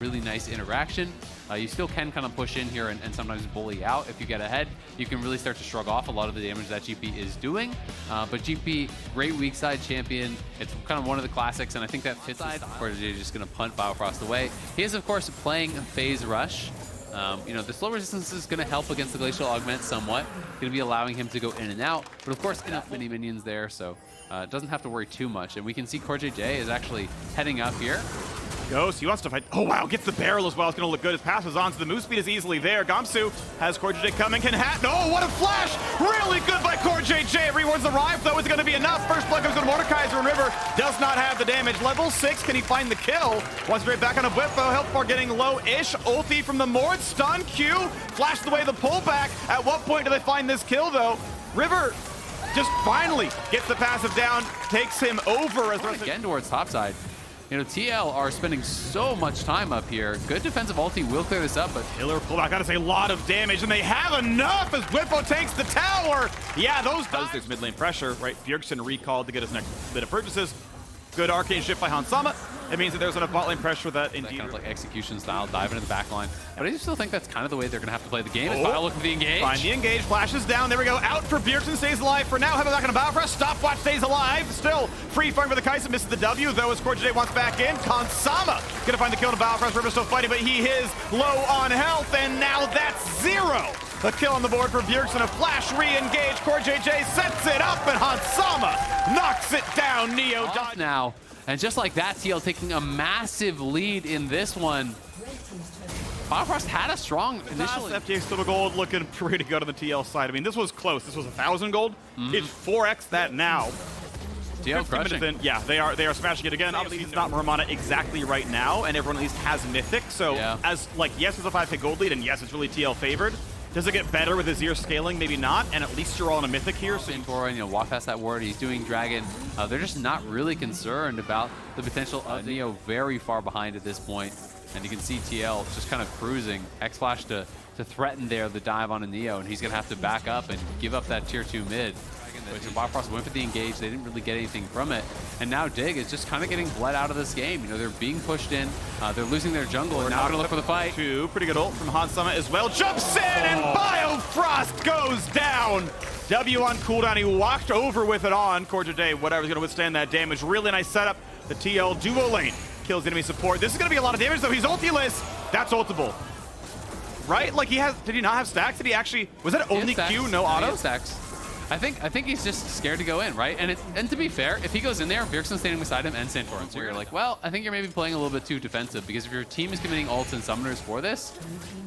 really nice interaction. You still can kind of push in here and sometimes bully out. If you get ahead, you can really start to shrug off a lot of the damage that GP is doing. But GP, great weak side champion. It's kind of one of the classics, and I think that fits side. KazaLoLLCShighlights just going to punt Biofrost away. He is, of course, playing Phase Rush. You know, the slow resistance is going to help against the Glacial Augment somewhat. Going to be allowing him to go in and out. But of course, enough mini minions there, so doesn't have to worry too much. And we can see KazaLoLLCShighlights is actually heading up here. Goes, he wants to fight. Oh wow, gets the barrel as well. It's going to look good. His passes on, so the move speed is easily there. Gamsu has KazaLoLLCShighlights coming. Can hat. Oh, what a flash! Really good by KazaLoLLCShighlights. Rewards arrive, though. Is it going to be enough? First blood goes to Mordekaiser, and River does not have the damage. Level 6, can he find the kill? Wants straight back on a Bwipo. Health bar getting low-ish. Ulti from the Mord. Stun Q. Flashed away the pullback. At what point do they find this kill, though? River just finally gets the passive down, takes him over as again towards topside. You know, TL are spending so much time up here. Good defensive ulti will clear this up, but killer pullback, gotta say, a lot of damage, and they have enough as Bwipo takes the tower. Yeah, those does. There's mid lane pressure, right? Bjergsen recalled to get his next bit of purchases. Good arcane shift by Hansama. It means that there's enough bot lane pressure that indeed kind of like execution style, dive into the back line. But I still think that's kind of the way they're gonna have to play the game. Is look for the engage. Find the engage, flashes down. There we go. Out for Bjergsen, stays alive for now. Having back on a Biofrost. Stopwatch stays alive. Still free fighting for the Kai'Sa, misses the W, though, as KazaLoLLCShighlights wants back in. Kansama gonna find the kill to Biofrost. River still fighting, but he is low on health, and now that's 0. A kill on the board for Bjergsen, a flash re-engage. KazaLoLLCShighlights sets it up, and Hansama knocks it down. Neo off now. And just like that, TL taking a massive lead in this one. Biofrost had a strong initially. FTX still gold, looking pretty good on the TL side. I mean, this was close. This was 1,000 gold. It's 4x that now. TL crushing. In, yeah, they are smashing it again. Obviously, it's not Ramana exactly right now, and everyone at least has Mythic. So, as like, yes, it's a 5k gold lead, and yes, it's really TL favored. Does it get better with Azir scaling? Maybe not, and at least you're all on a Mythic here. So and, you know, walk past that ward, he's doing Dragon. They're just not really concerned about the potential of Neo very far behind at this point. And you can see TL just kind of cruising. X-Flash to threaten there the dive on a Neo, and he's going to have to back up and give up that tier 2 mid. Which Biofrost went for the engage, they didn't really get anything from it. And now Dig is just kind of getting bled out of this game. You know, they're being pushed in, they're losing their jungle, and now going to look for the fight. Pretty good ult from Hansama as well. Jumps in, and Biofrost goes down. W on cooldown, he walked over with it on. KazaLoLLCShighlights, whatever's going to withstand that damage. Really nice setup. The TL duo lane kills enemy support. This is going to be a lot of damage, though. He's ultiless. That's ultable. Right? Like, did he not have stacks? Did he actually, was that only Q, no auto? Stacks. I think he's just scared to go in, right? And to be fair, if he goes in there, Bjergsen's standing beside him and Santorin. So you're like, well, I think you're maybe playing a little bit too defensive, because if your team is committing ults and summoners for this,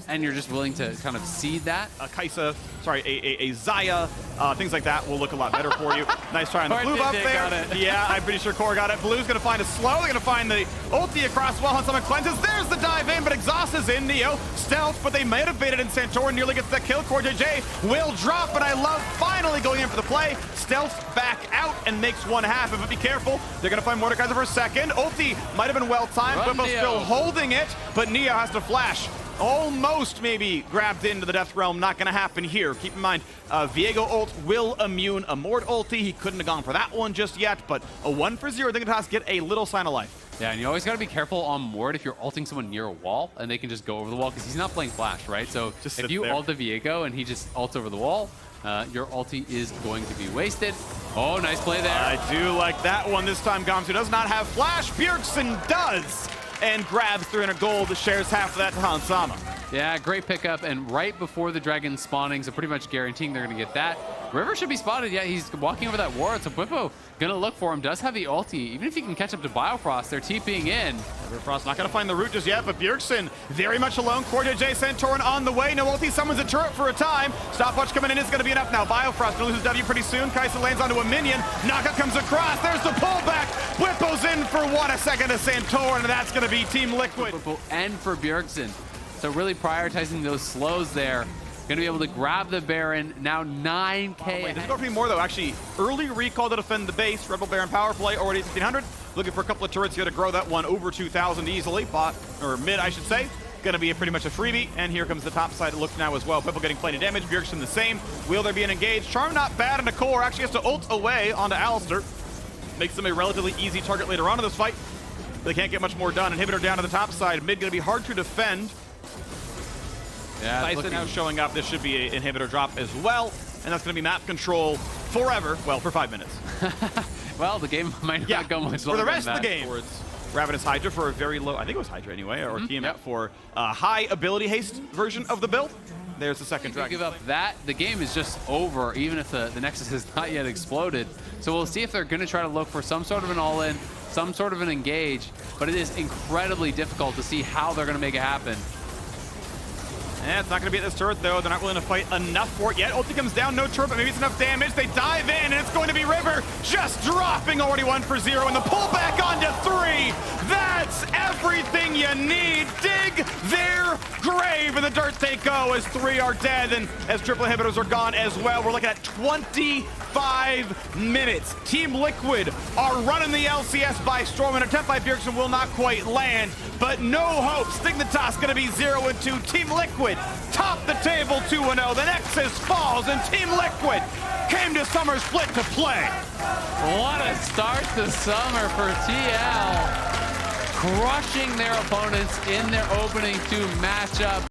and you're just willing to kind of cede that. A Kai'Sa, sorry, a Xayah, things like that will look a lot better for you. Nice try on the blue buff there. Yeah, I'm pretty sure Core got it. Blue's gonna find a slow. They're gonna find the ulti across well on someone cleanses. There's the dive in, but Exhaust is in. Neo stealth, but they might have baited in. Santorin nearly gets that kill. KazaLoLLCShighlights will drop, but I love finally going in for the play. Stealth back out and makes 1/2. But be careful, they're gonna find Mordekaiser for a second. Ulti might have been well timed. Bwipo's still holding it, but Neo has to flash. Almost maybe grabbed into the Death Realm. Not gonna happen here. Keep in mind, Viego ult will immune a Mord ulti. He couldn't have gone for that one just yet, but a 1 for 0. Dignitas get a little sign of life. Yeah, and you always gotta be careful on Mord if you're ulting someone near a wall and they can just go over the wall, because he's not playing Flash, right? So just if you ult the Viego and he just ults over the wall, your ulti is going to be wasted. Oh, nice play there. I do like that one. This time Gamsu does not have Flash. Bjergsen does, and grabs 300 gold, shares half of that to Hansama. Yeah, great pickup, and right before the dragon spawning, so pretty much guaranteeing they're going to get that. River should be spotted. Yeah, he's walking over that ward, so Bwipo going to look for him. Does have the ulti. Even if he can catch up to Biofrost, they're TPing in. Biofrost not going to find the route just yet, but Bjergsen very much alone. KazaLoLLCShighlights, Santorin on the way. No ulti, summons a turret for a time. Stopwatch coming in is going to be enough now. Biofrost going to lose his W pretty soon. Kai'Sa lands onto a minion. Knockout comes across. There's the pullback. Bwipo's in for 1 second to Santorin, and that's going to be Team Liquid. Bwipo and for Bjergsen. So really prioritizing those slows there. Going to be able to grab the Baron, now 9k. There's going to be more, though. Actually, early recall to defend the base. Rebel Baron power play, already 1500. Looking for a couple of turrets here to grow that one over 2,000 easily. Bot, or mid, I should say. Going to be pretty much a freebie. And here comes the top side look now as well. Bwipo getting plenty of damage. Bjergsen the same. Will there be an engage? Charm not bad in the core. Actually has to ult away onto Alistar. Makes them a relatively easy target later on in this fight. They can't get much more done. Inhibitor down to the top side. Mid going to be hard to defend. Yeah, Tyson now showing up. This should be an inhibitor drop as well. And that's going to be map control forever. Well, for 5 minutes. Well, the game might not go much longer for the rest than of the game. Ravenous Hydra for a very low, I think it was Hydra anyway, or Tiamat for a high ability haste version of the build. There's the second dragon. Give up that, the game is just over, even if the Nexus has not yet exploded. So we'll see if they're going to try to look for some sort of an all-in, some sort of an engage, but it is incredibly difficult to see how they're going to make it happen. And it's not going to be at this turret, though. They're not willing to fight enough for it yet. Ulti comes down, no turret, but maybe it's enough damage. They dive in, and it's going to be River just dropping already 1 for 0, and the pullback onto 3. That's everything you need. Dig their grave in the dirt they go as 3 are dead, and as triple inhibitors are gone as well. We're looking at 25 minutes. Team Liquid are running the LCS by storm, and attempt by Bjergsen will not quite land, but no hopes. Dignitas going to be 0-2. Team Liquid top the table 2-0. The Nexus falls, and Team Liquid came to Summer Split to play. What a start to summer for TL. Crushing their opponents in their opening 2 matchup.